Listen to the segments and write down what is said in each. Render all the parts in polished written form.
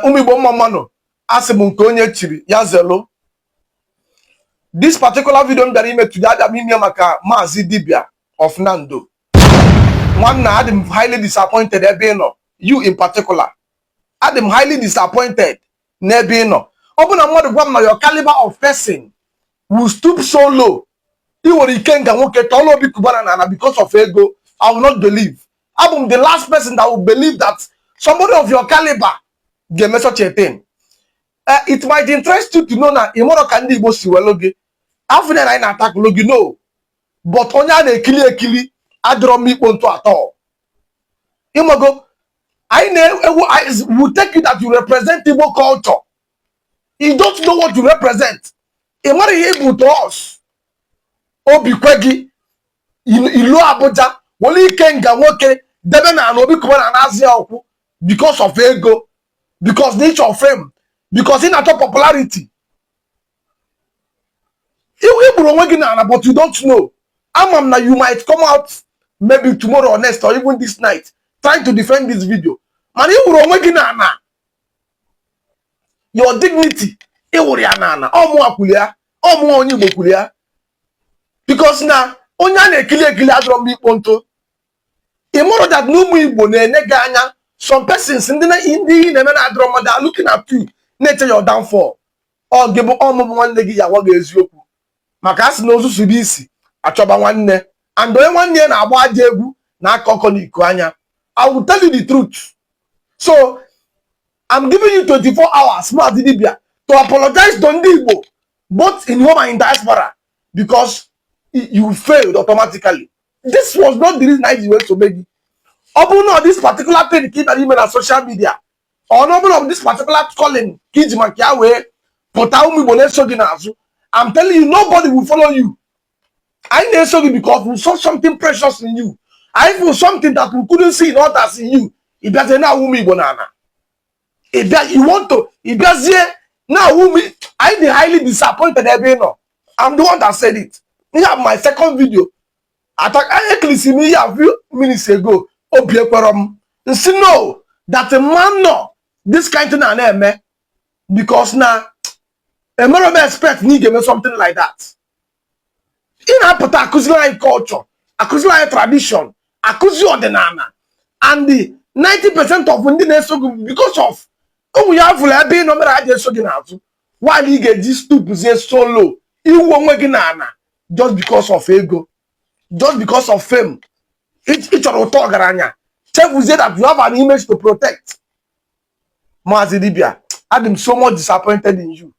Ụmụ Igbo mmamano asị m nke onye chiri ya zelo. This particular video m bịara ime today abịa m ime maka Mazi Dibia of Nando. Nwanna, I'm highly disappointed ebe ị nọ. You in particular. I'm highly disappointed n'ebe ị nọ. Ọ bụ na mmadụ gwa m na your caliber of person will stoop so low. I nwere ike nga nwoke tọọlụ Obi Cubana na because of ego. I will not believe. I'm the last person that will believe that somebody of your caliber get such a thing. It might interest you to know na imoro ka Ndi Igbo si welo gị. After that I attack logi no. But onye na-ekili adọrọ m ikpo ntụ atọ. Imago, I will take you that you represent Igbo culture. You don't know what you represent. Imoro ihe Igbo to us. Obi kwegi ilu Abuja wole ike nga nwoke debe na Obi Cubana na azia okwu because of ego, because nature of fame, because in at popularity. But you don't know. Now you might come out maybe tomorrow or next or even this night trying to defend this video. Man, your dignity. Because now onya na-ekili adọrọ m ikpo ntụ. Imoro that no Igbo na-enega anya. Some persons in the na are looking at you, nature your downfall. Or give nwanne gị ya waga eziokwu. Maka asị na ozu suru isi achọba nwanne. And onye nwanne na-agba aja egwu na akọkọ n'iko anya. I will tell you the truth. So I'm giving you 24 hours, Mazi Dibia, to apologize to Ndi Igbo, both in home and in diaspora, because you failed automatically. This was not the reason I went to make it. Open this particular thing keep an email on social media. Or open of this particular calling kids makiawe I'm telling you, nobody will follow you. I know so because we saw something precious in you. I feel something that we couldn't see in others in you. It doesn't now wumi banana. If that you want to, it does now wumi. I'm highly disappointed. I'm the one that said it. You have my second video. I actually see me a few minutes ago. Obi Cubana no that a man no this kind of name because now a man of expect need give me something like that. In a particular culture, a tradition, a ordinana, and the 90% of Indian so because of we have been no matter so while he get this two possess so low, you won't make just because of ego, just because of fame. Each other talk garanya. Tell you that you have an image to protect. Mazi Dibia, I'm so much disappointed in you.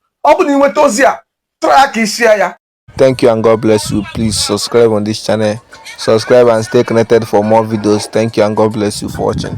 Thank you and God bless you. Please subscribe on this channel. Subscribe and stay connected for more videos. Thank you and God bless you for watching.